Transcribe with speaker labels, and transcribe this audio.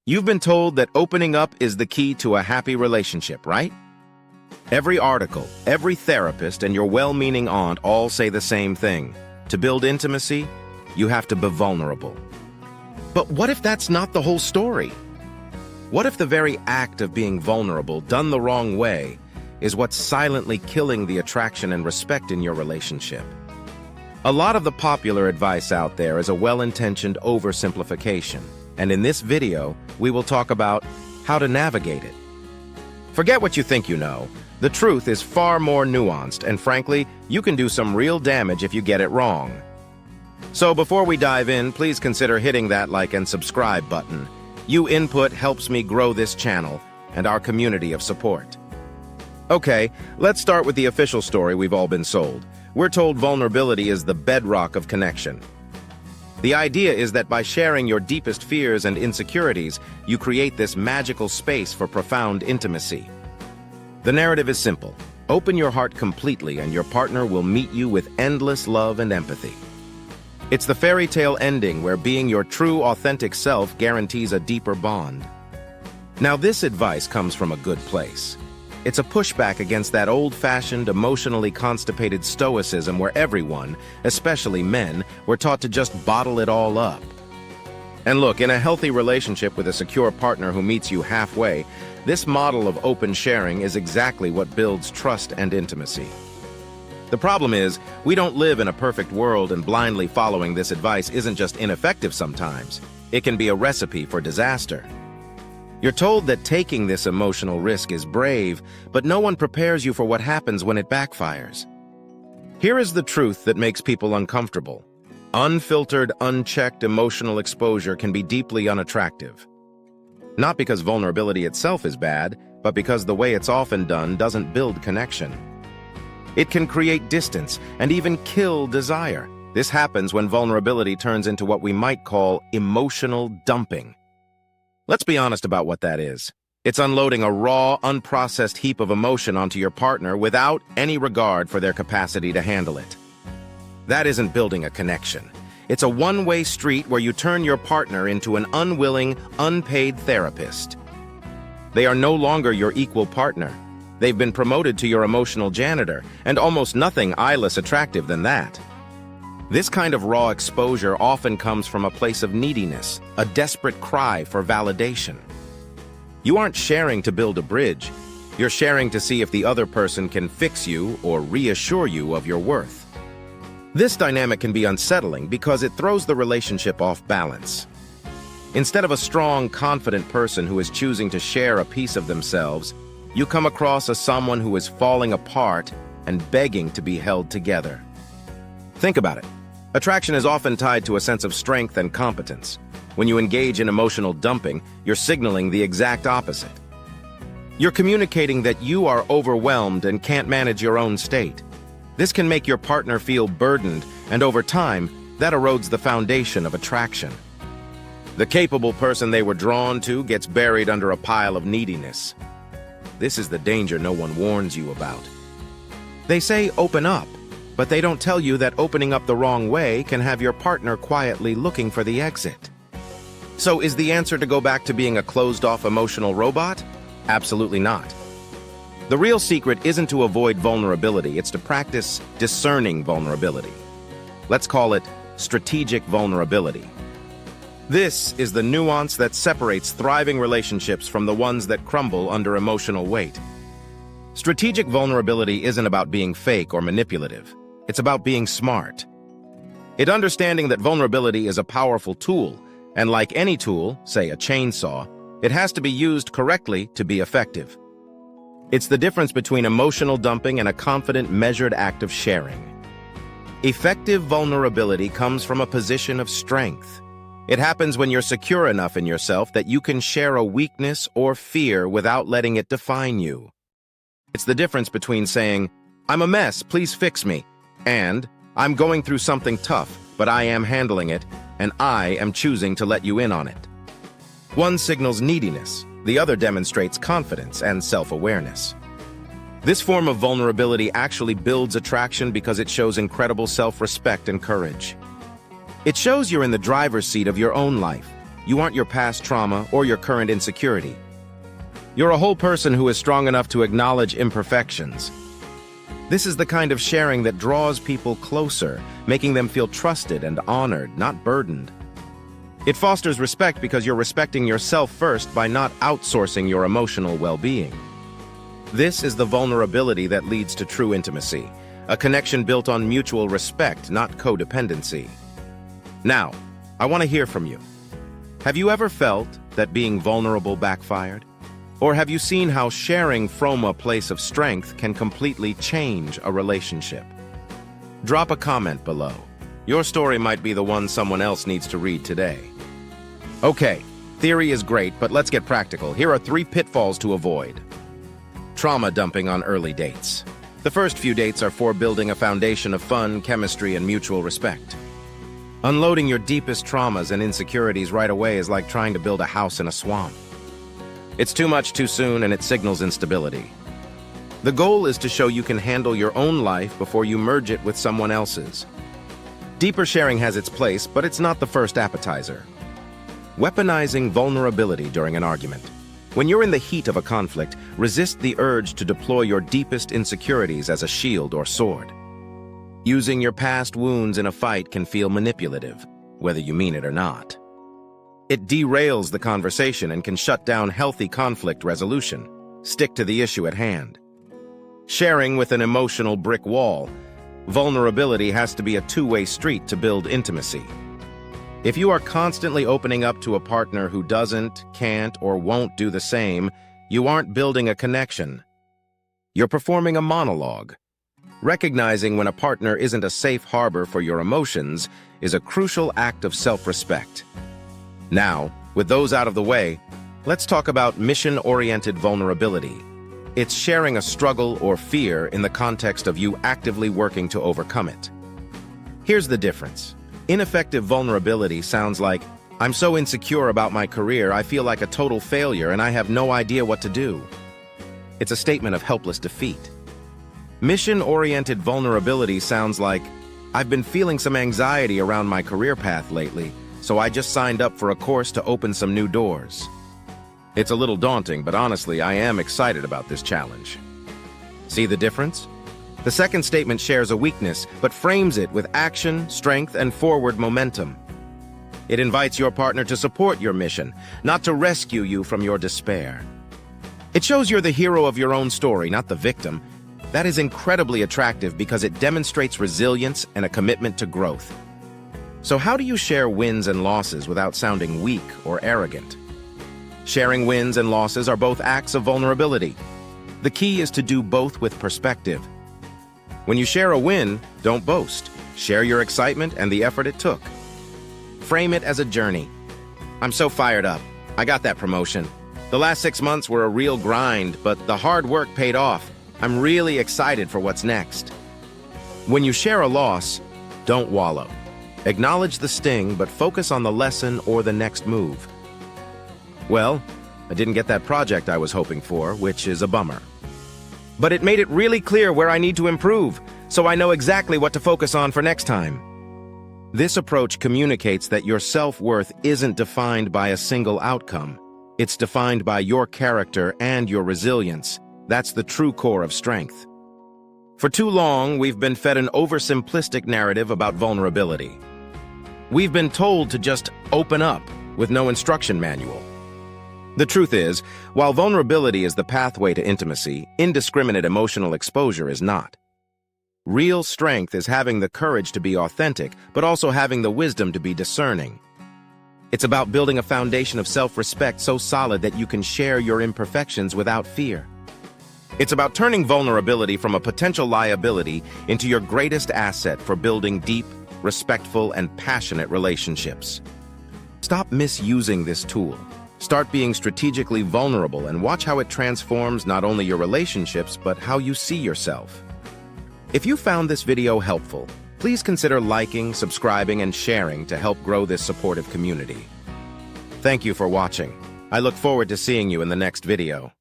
Speaker 1: You've been told that opening up is the key to a happy relationship, right? Every article, every therapist, and your well-meaning aunt all say the same thing. To build intimacy, you have to be vulnerable. But what if that's not the whole story? What if the very act of being vulnerable, done the wrong way, is what's silently killing the attraction and respect in your relationship? A lot of the popular advice out there is a well-intentioned oversimplification, and in this video, we will talk about how to navigate it. Forget what you think you know. The truth is far more nuanced, and frankly, you can do some real damage if you get it wrong. So before we dive in, please consider hitting that like and subscribe button. Your input helps me grow this channel and our community of support. Okay, let's start with the official story we've all been sold. We're told vulnerability is the bedrock of connection. The idea is that by sharing your deepest fears and insecurities, you create this magical space for profound intimacy. The narrative is simple. Open your heart completely and your partner will meet you with endless love and empathy. It's the fairy tale ending where being your true, authentic self guarantees a deeper bond. Now, this advice comes from a good place. It's a pushback against that old-fashioned, emotionally constipated stoicism where everyone, especially men, were taught to just bottle it all up. And look, in a healthy relationship with a secure partner who meets you halfway, this model of open sharing is exactly what builds trust and intimacy. The problem is, we don't live in a perfect world, and blindly following this advice isn't just ineffective sometimes. It can be a recipe for disaster. You're told that taking this emotional risk is brave, but no one prepares you for what happens when it backfires. Here is the truth that makes people uncomfortable. Unfiltered, unchecked emotional exposure can be deeply unattractive. Not because vulnerability itself is bad, but because the way it's often done doesn't build connection. It can create distance and even kill desire. This happens when vulnerability turns into what we might call emotional dumping. Let's be honest about what that is. It's unloading a raw, unprocessed heap of emotion onto your partner without any regard for their capacity to handle it. That isn't building a connection. It's a one-way street where you turn your partner into an unwilling, unpaid therapist. They are no longer your equal partner. They've been promoted to your emotional janitor, and almost nothing less attractive than that. This kind of raw exposure often comes from a place of neediness, a desperate cry for validation. You aren't sharing to build a bridge. You're sharing to see if the other person can fix you or reassure you of your worth. This dynamic can be unsettling because it throws the relationship off balance. Instead of a strong, confident person who is choosing to share a piece of themselves, you come across as someone who is falling apart and begging to be held together. Think about it. Attraction is often tied to a sense of strength and competence. When you engage in emotional dumping, you're signaling the exact opposite. You're communicating that you are overwhelmed and can't manage your own state. This can make your partner feel burdened, and over time, that erodes the foundation of attraction. The capable person they were drawn to gets buried under a pile of neediness. This is the danger no one warns you about. They say open up, but they don't tell you that opening up the wrong way can have your partner quietly looking for the exit. So is the answer to go back to being a closed-off emotional robot? Absolutely not. The real secret isn't to avoid vulnerability, it's to practice discerning vulnerability. Let's call it strategic vulnerability. This is the nuance that separates thriving relationships from the ones that crumble under emotional weight. Strategic vulnerability isn't about being fake or manipulative. It's about being smart. It's understanding that vulnerability is a powerful tool, and like any tool, say a chainsaw, it has to be used correctly to be effective. It's the difference between emotional dumping and a confident, measured act of sharing. Effective vulnerability comes from a position of strength. It happens when you're secure enough in yourself that you can share a weakness or fear without letting it define you. It's the difference between saying, "I'm a mess, please fix me," and "I'm going through something tough, but I am handling it, and I am choosing to let you in on it." One signals neediness, the other demonstrates confidence and self-awareness. This form of vulnerability actually builds attraction because it shows incredible self-respect and courage. It shows you're in the driver's seat of your own life, You aren't your past trauma or your current insecurity. You're a whole person who is strong enough to acknowledge imperfections. This is the kind of sharing that draws people closer, making them feel trusted and honored, not burdened. It fosters respect because you're respecting yourself first by not outsourcing your emotional well-being. This is the vulnerability that leads to true intimacy, a connection built on mutual respect, not codependency. Now, I want to hear from you. Have you ever felt that being vulnerable backfired? Or have you seen how sharing from a place of strength can completely change a relationship? Drop a comment below. Your story might be the one someone else needs to read today. Okay, theory is great, but let's get practical. Here are 3 pitfalls to avoid. Trauma dumping on early dates. The first few dates are for building a foundation of fun, chemistry, and mutual respect. Unloading your deepest traumas and insecurities right away is like trying to build a house in a swamp. It's too much too soon, and it signals instability. The goal is to show you can handle your own life before you merge it with someone else's. Deeper sharing has its place, but it's not the first appetizer. Weaponizing vulnerability during an argument. When you're in the heat of a conflict, resist the urge to deploy your deepest insecurities as a shield or sword. Using your past wounds in a fight can feel manipulative, whether you mean it or not. It derails the conversation and can shut down healthy conflict resolution. Stick to the issue at hand. Sharing with an emotional brick wall. Vulnerability has to be a two-way street to build intimacy. If you are constantly opening up to a partner who doesn't, can't, or won't do the same, you aren't building a connection. You're performing a monologue. Recognizing when a partner isn't a safe harbor for your emotions is a crucial act of self-respect. Now, with those out of the way, let's talk about mission-oriented vulnerability. It's sharing a struggle or fear in the context of you actively working to overcome it. Here's the difference. Ineffective vulnerability sounds like, I'm so insecure about my career, I feel like a total failure and I have no idea what to do. It's a statement of helpless defeat. Mission-oriented vulnerability sounds like, I've been feeling some anxiety around my career path lately, so I just signed up for a course to open some new doors. It's a little daunting, but honestly, I am excited about this challenge. See the difference? The second statement shares a weakness, but frames it with action, strength, and forward momentum. It invites your partner to support your mission, not to rescue you from your despair. It shows you're the hero of your own story, not the victim. That is incredibly attractive because it demonstrates resilience and a commitment to growth. So how do you share wins and losses without sounding weak or arrogant? Sharing wins and losses are both acts of vulnerability. The key is to do both with perspective. When you share a win, don't boast. Share your excitement and the effort it took. Frame it as a journey. I'm so fired up. I got that promotion. The last 6 months were a real grind, but the hard work paid off. I'm really excited for what's next. When you share a loss, don't wallow. Acknowledge the sting, but focus on the lesson or the next move. Well, I didn't get that project I was hoping for, which is a bummer. But it made it really clear where I need to improve, so I know exactly what to focus on for next time. This approach communicates that your self-worth isn't defined by a single outcome. It's defined by your character and your resilience. That's the true core of strength. For too long, we've been fed an oversimplistic narrative about vulnerability. We've been told to just open up with no instruction manual. The truth is, while vulnerability is the pathway to intimacy, indiscriminate emotional exposure is not. Real strength is having the courage to be authentic, but also having the wisdom to be discerning. It's about building a foundation of self-respect so solid that you can share your imperfections without fear. It's about turning vulnerability from a potential liability into your greatest asset for building deep, respectful, and passionate relationships. Stop misusing this tool. Start being strategically vulnerable and watch how it transforms not only your relationships, but how you see yourself. If you found this video helpful, please consider liking, subscribing, and sharing to help grow this supportive community. Thank you for watching. I look forward to seeing you in the next video.